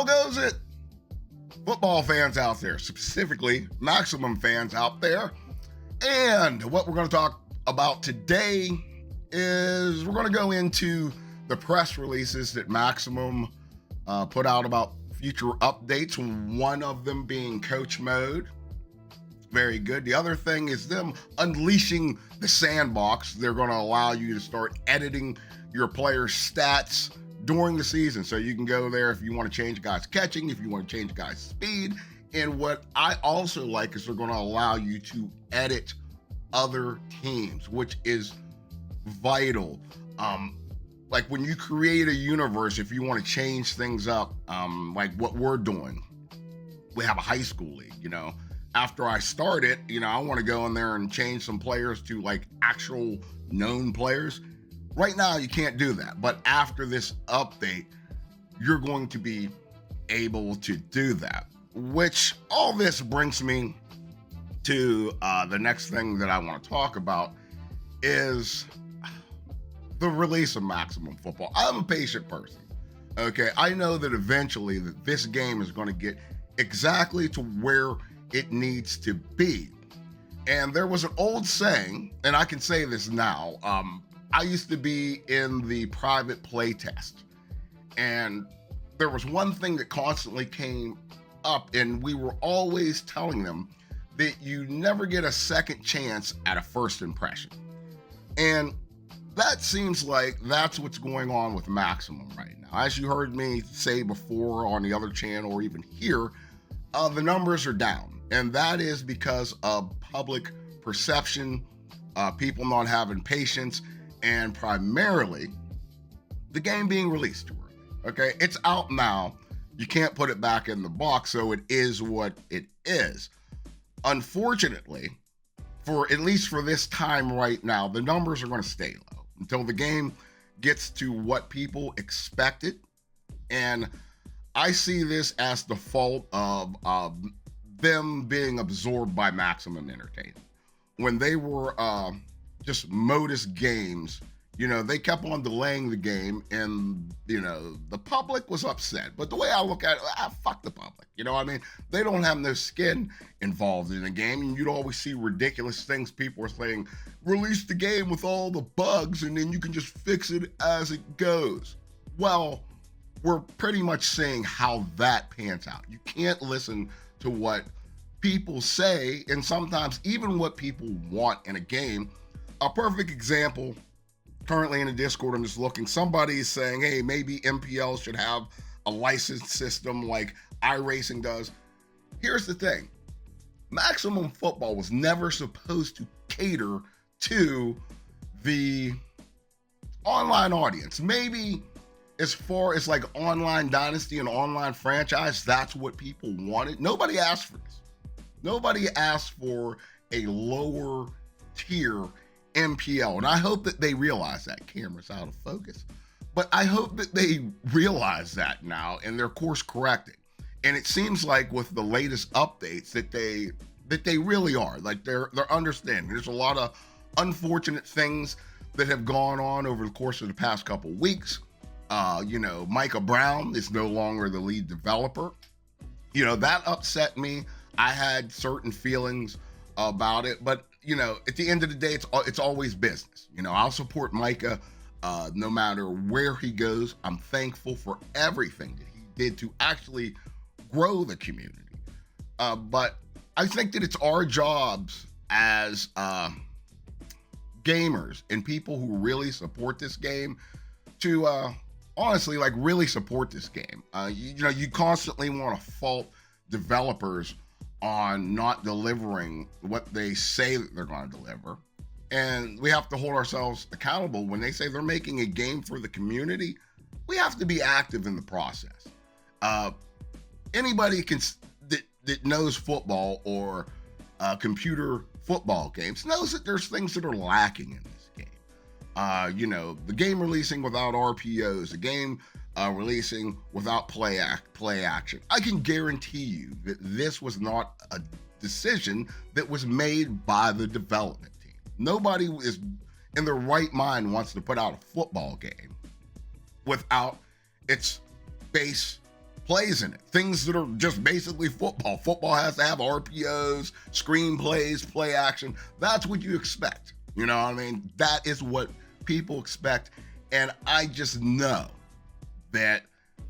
How goes it? Football fans out there, specifically Maximum fans out there. And what we're going to talk about today is we're going to go into the press releases that Maximum put out about future updates, one of them being coach mode. Very good. The other thing is them unleashing the sandbox. They're going to allow you to start editing your players' stats during the season. So you can go there if you want to change guys catching, if you want to change guys speed. And what I also like is they're going to allow you to edit other teams, which is vital. Like when you create a universe, if you want to change things up, like what we're doing, we have a high school league, after I start it, I want to go in there and change some players to like actual known players. Right now, you can't do that. But after this update, you're going to be able to do that. Which all this brings me to the next thing that I want to talk about is the release of Maximum Football. I'm a patient person. Okay, I know that eventually that this game is going to get exactly to where it needs to be. And there was an old saying, and I can say this now, I used to be in the private play test, and there was one thing that constantly came up, and we were always telling them that you never get a second chance at a first impression. And that seems like that's what's going on with Maximum right now. As you heard me say before on the other channel or even here, the numbers are down, and that is because of public perception, people not having patience, and primarily the game being released too early. Okay, it's out now. You can't put it back in the box, so it is what it is. Unfortunately, for at least for this time right now, the numbers are going to stay low until the game gets to what people expected. And I see this as the fault of them being absorbed by Maximum Entertainment. When they were just modus games, they kept on delaying the game, and the public was upset. But the way I look at it, fuck the public. They don't have no skin involved in the game, and you'd always see ridiculous things. People are saying, release the game with all the bugs, and then you can just fix it as it goes. Well, we're pretty much seeing how that pans out. You can't listen to what people say, and sometimes even what people want in a game. A perfect example, currently in the Discord, I'm just looking, somebody is saying, hey, maybe MPL should have a license system like iRacing does. Here's the thing. Maximum Football was never supposed to cater to the online audience. Maybe as far as like online dynasty and online franchise, that's what people wanted. Nobody asked for this. Nobody asked for a lower tier MPL, and I hope that they realize that. Camera's out of focus, but I hope that they realize that now and they're course correcting. And it seems like with the latest updates that they really are, like they're understanding. There's a lot of unfortunate things that have gone on over the course of the past couple weeks. Micah Brown is no longer the lead developer. That upset me. I had certain feelings about it, but at the end of the day, it's always business. I'll support Micah no matter where he goes. I'm thankful for everything that he did to actually grow the community. But I think that it's our jobs as gamers and people who really support this game to honestly, like, really support this game. You constantly want to fault developers on not delivering what they say that they're going to deliver. And we have to hold ourselves accountable. When they say they're making a game for the community, we have to be active in the process. Anybody that knows football or computer football games knows that there's things that are lacking in this game. The game releasing without RPOs, the game releasing without play action. I can guarantee you that this was not a decision that was made by the development team. Nobody is in their right mind wants to put out a football game without its base plays in it, things that are just basically football. Football has to have RPOs, screenplays, play action. That's what you expect. You know what I mean? That is what people expect. And I just know that,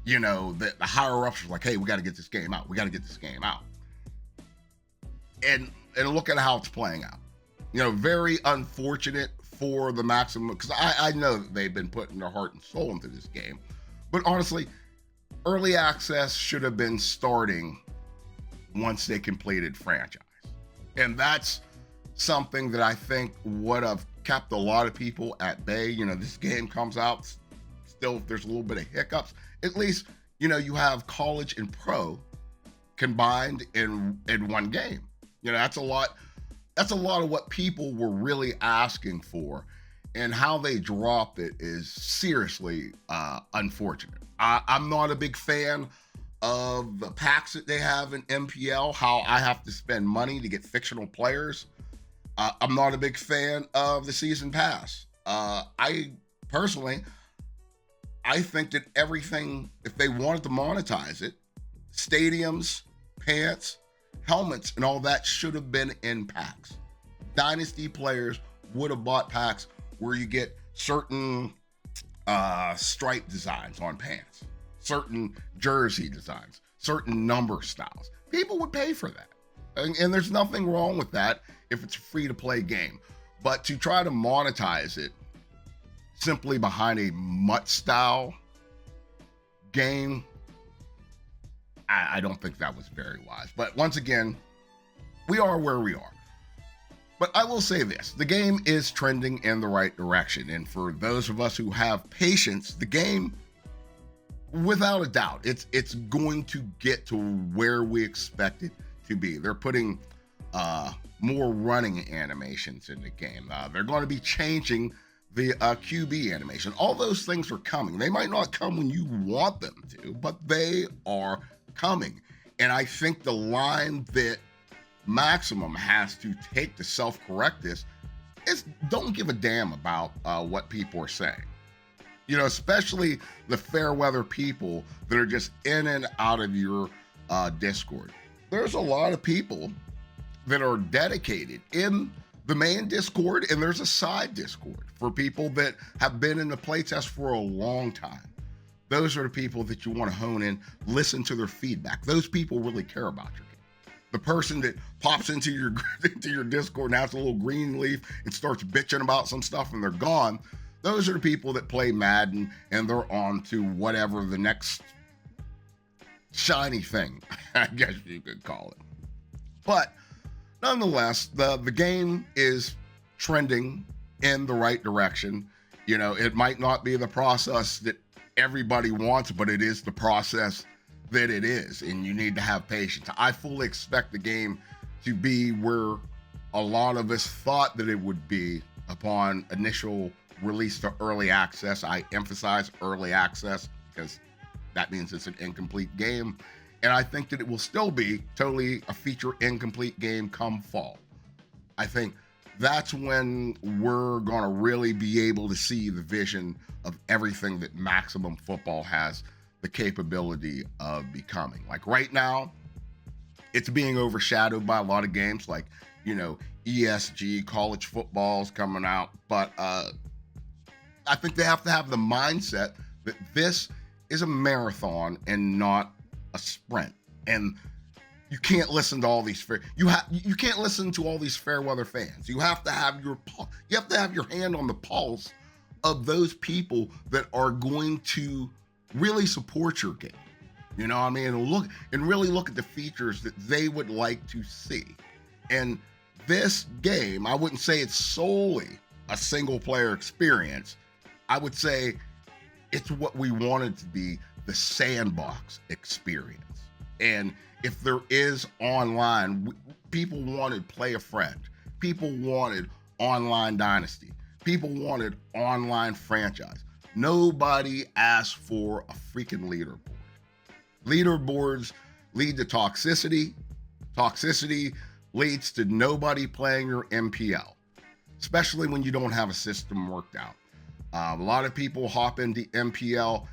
that the higher ups are like, hey, we got to get this game out. We got to get this game out. And look at how it's playing out. Very unfortunate for the Maximum, because I know that they've been putting their heart and soul into this game. But honestly, early access should have been starting once they completed franchise. And that's something that I think would have kept a lot of people at bay. This game comes out, still there's a little bit of hiccups. At least, you have college and pro combined in one game. That's a lot of what people were really asking for, and how they dropped it is seriously unfortunate. I'm not a big fan of the packs that they have in MPL, how I have to spend money to get fictional players. I'm not a big fan of the season pass. I think that everything, if they wanted to monetize it, stadiums, pants, helmets, and all that should have been in packs. Dynasty players would have bought packs where you get certain stripe designs on pants, certain jersey designs, certain number styles. People would pay for that. And there's nothing wrong with that if it's a free-to-play game. But to try to monetize it simply behind a MUT-style game, I don't think that was very wise. But once again, we are where we are. But I will say this, the game is trending in the right direction. And for those of us who have patience, the game, without a doubt, it's going to get to where we expect it to be. They're putting more running animations in the game. They're going to be changing the QB animation. All those things are coming. They might not come when you want them to, but they are coming. And I think the line that Maximum has to take to self-correct this is don't give a damn about what people are saying. Especially the fair weather people that are just in and out of your Discord. There's a lot of people that are dedicated in the main Discord, and there's a side Discord for people that have been in the playtest for a long time. Those are the people that you want to hone in, listen to their feedback. Those people really care about your game. The person that pops into your Discord and has a little green leaf and starts bitching about some stuff and they're gone, those are the people that play Madden and they're on to whatever the next shiny thing, I guess you could call it. But nonetheless, the game is trending in the right direction. It might not be the process that everybody wants, but it is the process that it is, and you need to have patience. I fully expect the game to be where a lot of us thought that it would be upon initial release to early access. I emphasize early access because that means it's an incomplete game. And I think that it will still be totally a feature incomplete game come fall. I think that's when we're going to really be able to see the vision of everything that Maximum Football has the capability of becoming. Like right now, it's being overshadowed by a lot of games like, ESG, college football's coming out. But I think they have to have the mindset that this is a marathon and not a sprint. And you can't listen to all these you can't listen to all these fair weather fans. You have to have your hand on the pulse of those people that are going to really support your game. You know what I mean? And really look at the features that they would like to see. And this game, I wouldn't say it's solely a single player experience. I would say it's what we wanted to be, the Sandbox Experience. And if there is online, people wanted Play a Friend. People wanted online Dynasty. People wanted online franchise. Nobody asked for a freaking leaderboard. Leaderboards lead to toxicity. Toxicity leads to nobody playing your MPL, especially when you don't have a system worked out. A lot of people hop into MPL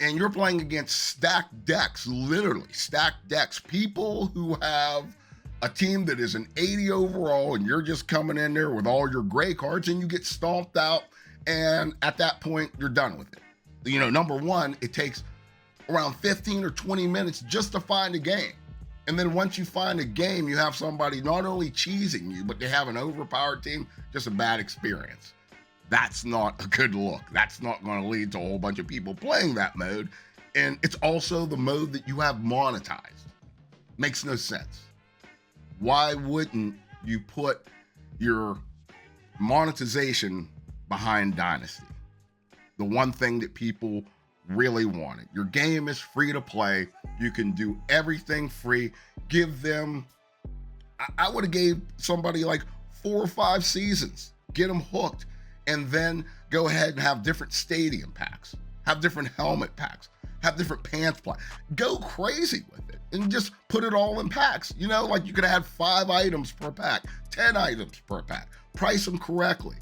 and you're playing against stacked decks, literally stacked decks, people who have a team that is an 80 overall, and you're just coming in there with all your gray cards and you get stomped out. And at that point, you're done with it. You know, number one, it takes around 15 or 20 minutes just to find a game. And then once you find a game, you have somebody not only cheesing you, but they have an overpowered team, just a bad experience. That's not a good look. That's not going to lead to a whole bunch of people playing that mode. And it's also the mode that you have monetized. Makes no sense. Why wouldn't you put your monetization behind Dynasty? The one thing that people really wanted. Your game is free to play. You can do everything free. Give them, I would have gave somebody like 4 or 5 seasons. Get them hooked. And then go ahead and have different stadium packs, have different helmet packs, have different pants packs. Go crazy with it and just put it all in packs. You know, like you could have 5 items per pack, 10 items per pack. Price them correctly.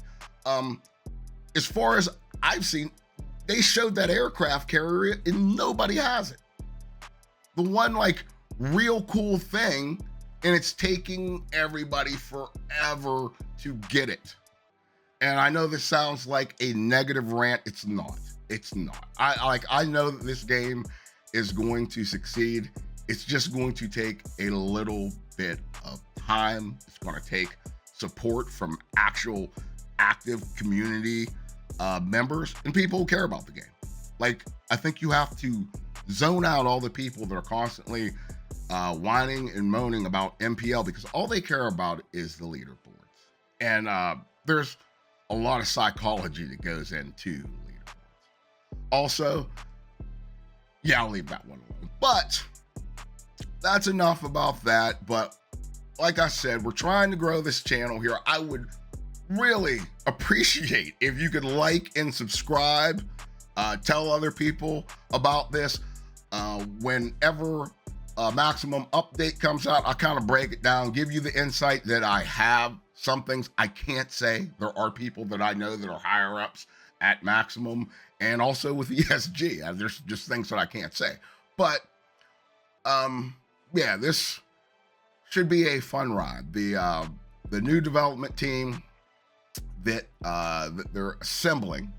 As far as I've seen, they showed that aircraft carrier and nobody has it. The one like real cool thing, and it's taking everybody forever to get it. And I know this sounds like a negative rant. It's not. It's not. I know that this game is going to succeed. It's just going to take a little bit of time. It's going to take support from actual active community members and people who care about the game. Like, I think you have to zone out all the people that are constantly whining and moaning about MPL, because all they care about is the leaderboards. And there's a lot of psychology that goes into leaderboards. Also, yeah, I'll leave that one alone. But that's enough about that. But like I said, we're trying to grow this channel here. I would really appreciate if you could like and subscribe, tell other people about this. Whenever a maximum update comes out, I kind of break it down, give you the insight that I have. Some things I can't say. There are people that I know that are higher ups at Maximum and also with ESG. There's just things that I can't say. But yeah, this should be a fun ride. The new development team that they're assembling,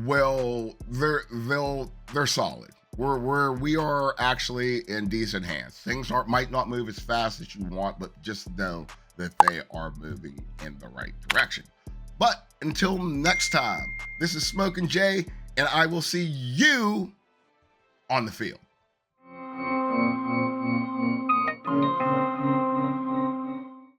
well, they're solid. We are actually in decent hands. Things might not move as fast as you want, but just know that they are moving in the right direction. But until next time, this is Smokin' Jay, and I will see you on the field.